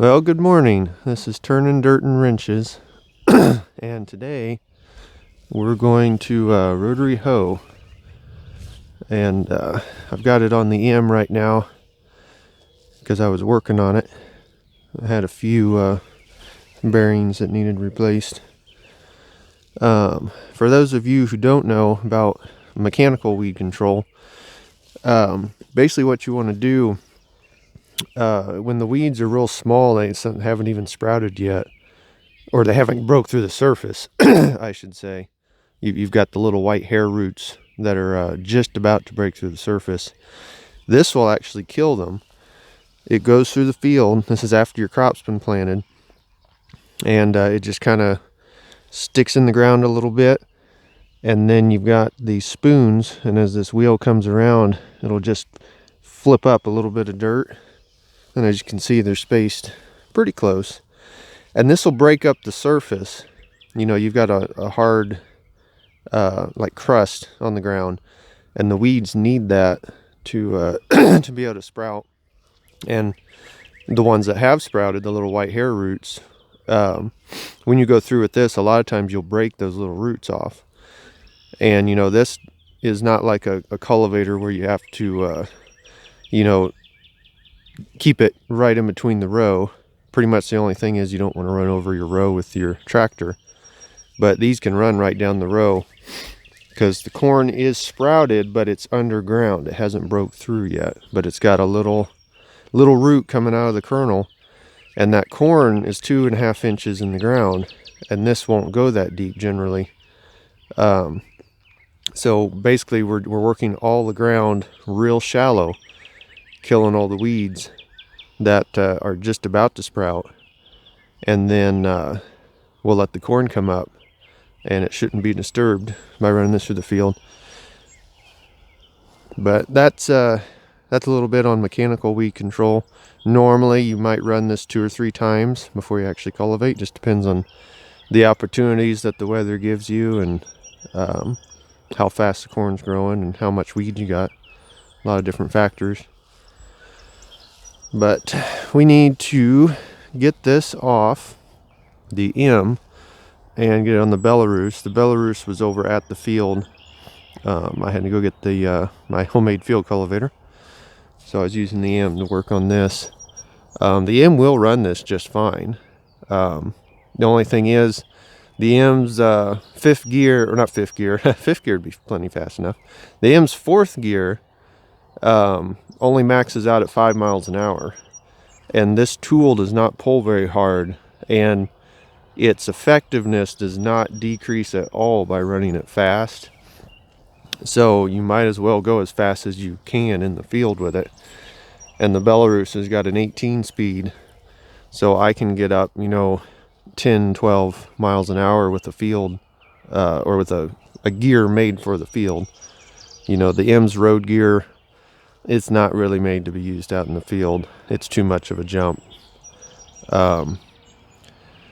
Well, good morning. This is Turning Dirt and Wrenches, and today we're going to Rotary hoe, and I've got it on the M right now because I was working on it. I had a few bearings that needed replaced. For those of you who don't know about mechanical weed control, basically what you want to do when the weeds are real small, they haven't even sprouted yet, or they haven't broke through the surface, I should say. You've got the little white hair roots that are just about to break through the surface. This will actually kill them. It goes through the field. This is after your crop's been planted. And it just kind of sticks in the ground a little bit. And then you've got these spoons. And as this wheel comes around, it'll just flip up a little bit of dirt. And as you can see, they're spaced pretty close. And this will break up the surface. You know, you've got a hard like crust on the ground, and the weeds need that to to be able to sprout. And the ones that have sprouted, the little white hair roots, when you go through with this, a lot of times you'll break those little roots off. And you know, this is not like a cultivator where you have to you know, keep it right in between the row. Pretty much the only thing is you don't want to run over your row with your tractor, but these can run right down the row because the corn is sprouted, but it's underground. It hasn't broke through yet, but it's got a little root coming out of the kernel, and that corn is 2.5 inches in the ground, and this won't go that deep generally. So basically we're working all the ground real shallow, killing all the weeds that are just about to sprout, and then we'll let the corn come up, and it shouldn't be disturbed by running this through the field. But that's a little bit on mechanical weed control. Normally you might run this 2 or 3 times before you actually cultivate. Just depends on the opportunities that the weather gives you, and how fast the corn's growing and how much weed you got. A lot of different factors. But we need to get this off the M and get it on the Belarus. The Belarus was over at the field. I had to go get the my homemade field cultivator, so I was using the M to work on this. The M will run this just fine. The only thing is, the M's 5th gear, or not 5th gear, 5th gear would be plenty fast enough. The M's 4th gear only maxes out at 5 miles an hour, and this tool does not pull very hard, and its effectiveness does not decrease at all by running it fast. So you might as well go as fast as you can in the field with it. And the Belarus has got an 18 speed, so I can get up, you know, 10-12 miles an hour with a field, or with a gear made for the field. You know, the M's road gear, it's not really made to be used out in the field. It's too much of a jump.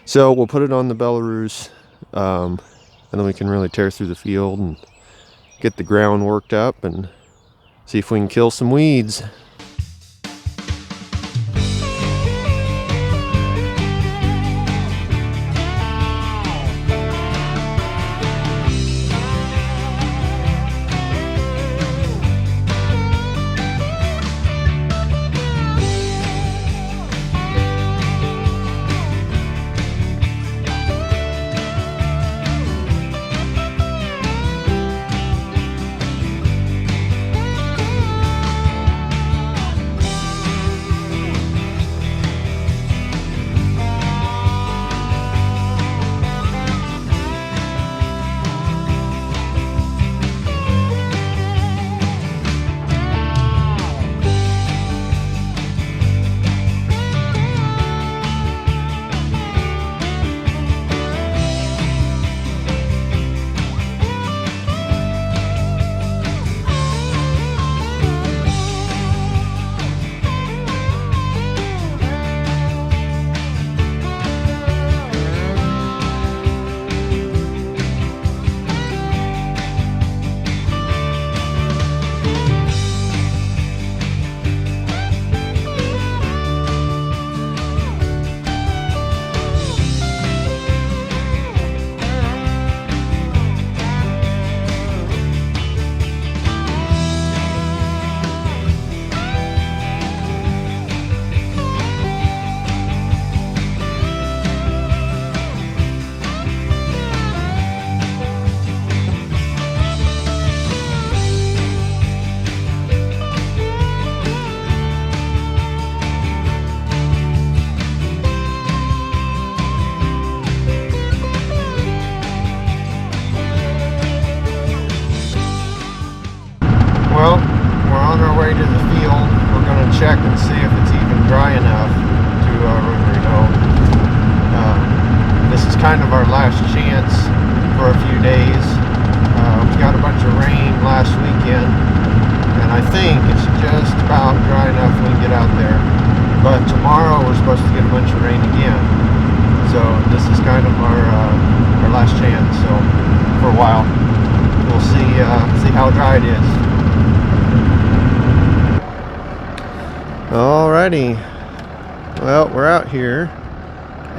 So we'll put it on the Belarus, and then we can really tear through the field and get the ground worked up and see if we can kill some weeds. Well, we're on our way to the field. We're going to check and see if it's even dry enough to rotary hoe. This is kind of our last chance for a few days. We got a bunch of rain last weekend, and I think it's just about dry enough we can get out there. But tomorrow we're supposed to get a bunch of rain again. So this is kind of our last chance. So for a while, we'll see how dry it is. Alrighty, well, we're out here,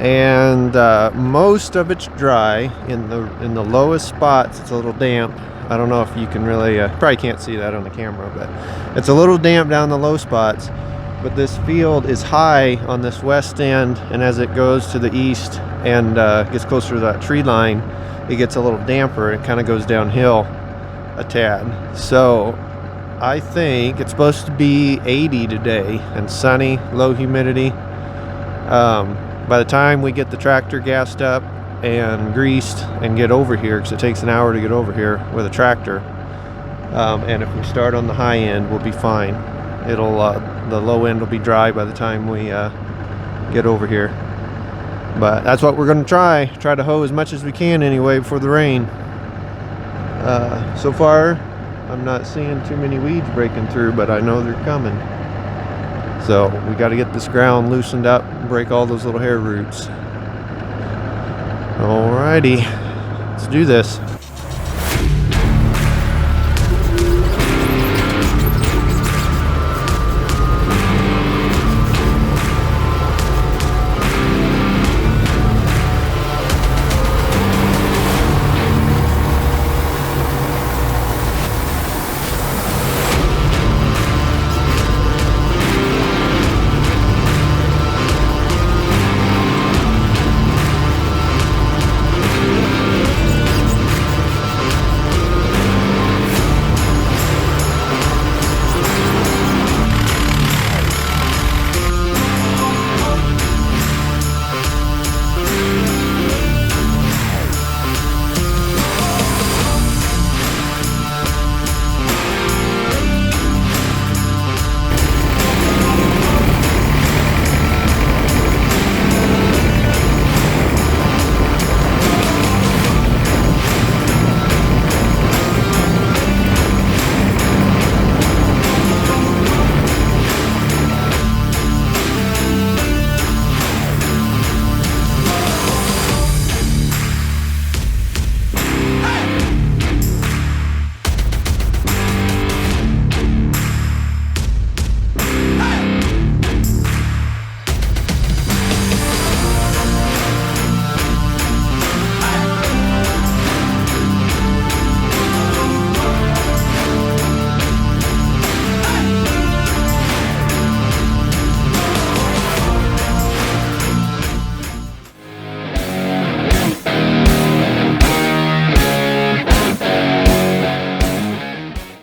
and most of it's dry. In the lowest spots, it's a little damp. I don't know if you can really, probably can't see that on the camera, but it's a little damp down the low spots. But this field is high on this west end, and as it goes to the east and gets closer to that tree line, it gets a little damper. It kind of goes downhill a tad. So I think it's supposed to be 80 today and sunny, low humidity. By the time we get the tractor gassed up and greased and get over here, because it takes an hour to get over here with a tractor, and if we start on the high end, we'll be fine. It'll the low end will be dry by the time we get over here. But that's what we're going to try to hoe as much as we can anyway before the rain. So far I'm not seeing too many weeds breaking through, but I know they're coming. So we got to get this ground loosened up and break all those little hair roots. Alrighty, let's do this.